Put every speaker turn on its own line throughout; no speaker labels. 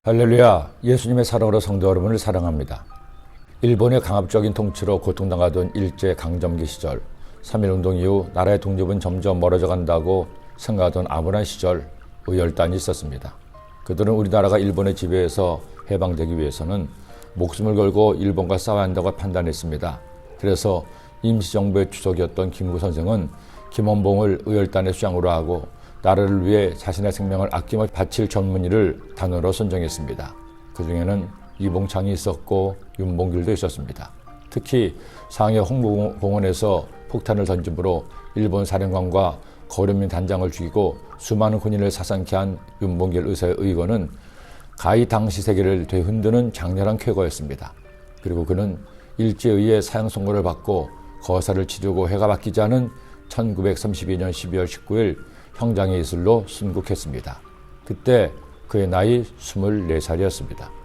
할렐루야, 예수님의 사랑으로 성도 여러분을 사랑합니다. 일본의 강압적인 통치로 고통당하던 일제강점기 시절, 3.1운동 이후 나라의 독립은 점점 멀어져 간다고 생각하던 암울한 시절, 의열단이 있었습니다. 그들은 우리나라가 일본의 지배에서 해방되기 위해서는 목숨을 걸고 일본과 싸워야 한다고 판단했습니다. 그래서 임시정부의 주석이었던 김구 선생은 김원봉을 의열단의 수장으로 하고 나라를 위해 자신의 생명을 아낌없이 바칠 전문의를 단원으로 선정했습니다. 그 중에는 이봉창이 있었고 윤봉길도 있었습니다. 특히 상해 홍보공원에서 폭탄을 던짐으로 일본 사령관과 거련민 단장을 죽이고 수많은 군인을 사상케 한 윤봉길 의사의 의거는 가히 당시 세계를 되흔드는 장렬한 쾌거였습니다. 그리고 그는 일제의회 사형 선고를 받고 거사를 치르고 해가 바뀌지 않은 1932년 12월 19일 형장의 이슬로 순국했습니다. 그때 그의 나이 24살이었습니다.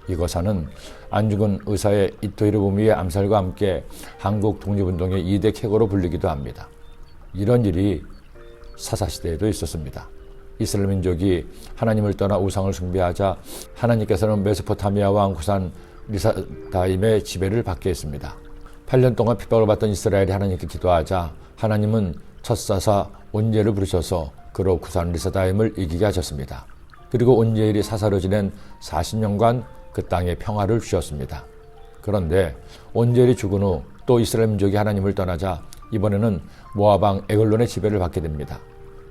이 거사는 안 죽은 의사의 이토 히로부미의 암살과 함께 한국 독립운동의 2대 쾌거로 불리기도 합니다. 이런 일이 사사시대에도 있었습니다. 이스라엘 민족이 하나님을 떠나 우상을 숭배하자 하나님께서는 메소포타미아 왕 구산 리사다임의 지배를 받게 했습니다. 8년 동안 핍박을 받던 이스라엘이 하나님께 기도하자 하나님은 첫사사 온젤을 부르셔서 그로 구산 리사다임을 이기게 하셨습니다. 그리고 온젤이 사사로 지낸 40년간 그 땅에 평화를 주셨습니다. 그런데 온젤이 죽은 후 또 이스라엘 민족이 하나님을 떠나자 이번에는 모압 왕 에글론의 지배를 받게 됩니다.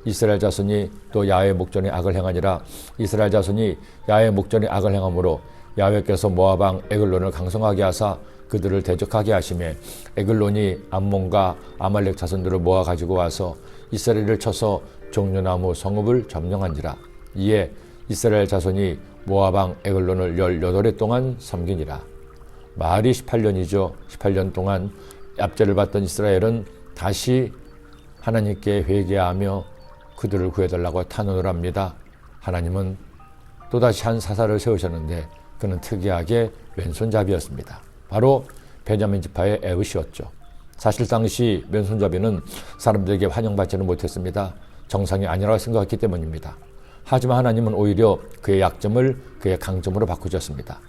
이스라엘 자손이 또 야훼의 목전에 악을 행하니라. 이스라엘 자손이 야훼의 목전에 악을 행함으로 야훼께서 모압 왕 에글론을 강성하게 하사 그들을 대적하게 하시매 에글론이 암몬과 아말렉 자손들을 모아 가지고 와서 이스라엘을 쳐서 종려나무 성읍을 점령한지라. 이에 이스라엘 자손이 모압 왕 에글론을 18해 동안 섬기니라. 말이 18년이죠. 18년 동안 압제를 받던 이스라엘은 다시 하나님께 회개하며 그들을 구해달라고 탄원을 합니다. 하나님은 또다시 한 사사를 세우셨는데 그는 특이하게 왼손잡이였습니다. 바로 베냐민 지파의 에훗이었죠. 사실 당시 왼손잡이는 사람들에게 환영받지는 못했습니다. 정상이 아니라고 생각했기 때문입니다. 하지만 하나님은 오히려 그의 약점을 그의 강점으로 바꾸셨습니다.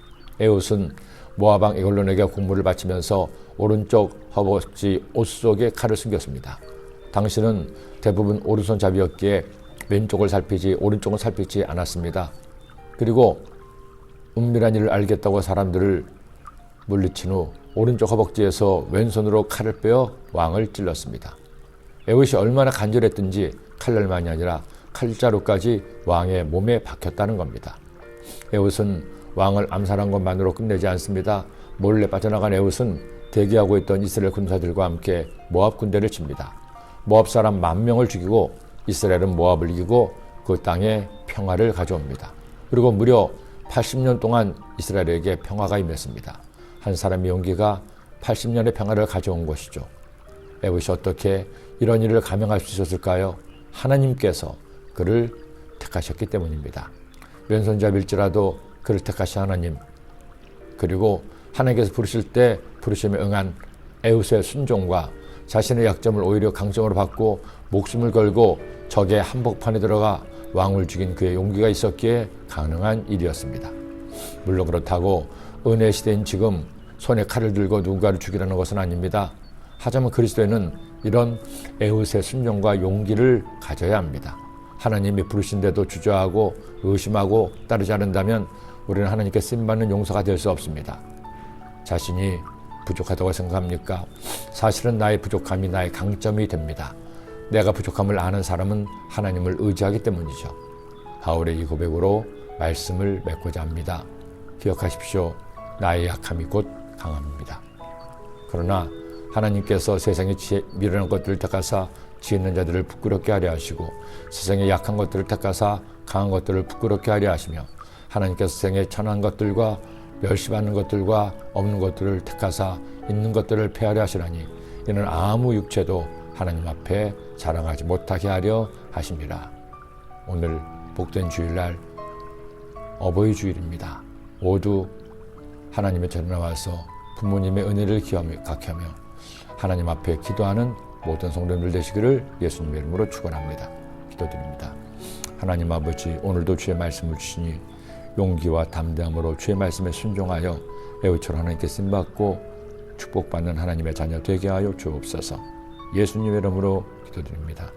에훗은 모압 왕 에글론에게 공물을 바치면서 오른쪽 허벅지 옷 속에 칼을 숨겼습니다. 당신은 대부분 오른손잡이였기에 왼쪽을 살피지 오른쪽은 살피지 않았습니다. 그리고 은밀한 일을 알겠다고 사람들을 물리친 후 오른쪽 허벅지에서 왼손으로 칼을 빼어 왕을 찔렀습니다. 에훗이 얼마나 간절했든지 칼날만이 아니라 칼자루까지 왕의 몸에 박혔다는 겁니다. 에훗은 왕을 암살한 것만으로 끝내지 않습니다. 몰래 빠져나간 에훗은 대기하고 있던 이스라엘 군사들과 함께 모압 군대를 칩니다. 모압 사람 10,000명을 죽이고 이스라엘은 모압을 이기고 그 땅에 평화를 가져옵니다. 그리고 무려 80년 동안 이스라엘에게 평화가 임했습니다. 한 사람의 용기가 80년의 평화를 가져온 것이죠. 에훗이 어떻게 이런 일을 감행할 수 있었을까요? 하나님께서 그를 택하셨기 때문입니다. 왼손잡일지라도 그를 택하신 하나님, 그리고 하나님께서 부르실 때 부르심에 응한 에훗의 순종과 자신의 약점을 오히려 강점으로 바꾸고 목숨을 걸고 적의 한복판에 들어가 왕을 죽인 그의 용기가 있었기에 가능한 일이었습니다. 물론 그렇다고 은혜 시대인 지금 손에 칼을 들고 누군가를 죽이라는 것은 아닙니다. 하지만 그리스도인은 이런 에훗의 순종과 용기를 가져야 합니다. 하나님이 부르신데도 주저하고 의심하고 따르지 않는다면 우리는 하나님께 쓰임받는 용사가 될 수 없습니다. 자신이 부족하다고 생각합니까? 사실은 나의 부족함이 나의 강점이 됩니다. 내가 부족함을 아는 사람은 하나님을 의지하기 때문이죠. 바울의 이 고백으로 말씀을 맺고자 합니다. 기억하십시오. 나의 약함이 곧 강함입니다. 그러나 하나님께서 세상에 미련한 것들을 택하사 지혜 있는 자들을 부끄럽게 하려 하시고 세상에 약한 것들을 택하사 강한 것들을 부끄럽게 하려 하시며 하나님께서 세상에 천한 것들과 멸시받는 것들과 없는 것들을 택하사 있는 것들을 폐하려 하시라니 이는 아무 육체도 하나님 앞에 자랑하지 못하게 하려 하십니다. 오늘 복된 주일날 어버이 주일입니다. 모두 하나님의 전에 나와서 부모님의 은혜를 각하며 하나님 앞에 기도하는 모든 성도님들 되시기를 예수님의 이름으로 축원합니다. 기도드립니다. 하나님 아버지, 오늘도 주의 말씀을 주시니 용기와 담대함으로 주의 말씀에 순종하여 애우처럼 하나님께 쓰임받고 축복받는 하나님의 자녀 되게 하여 주옵소서. 예수님의 이름으로 기도드립니다.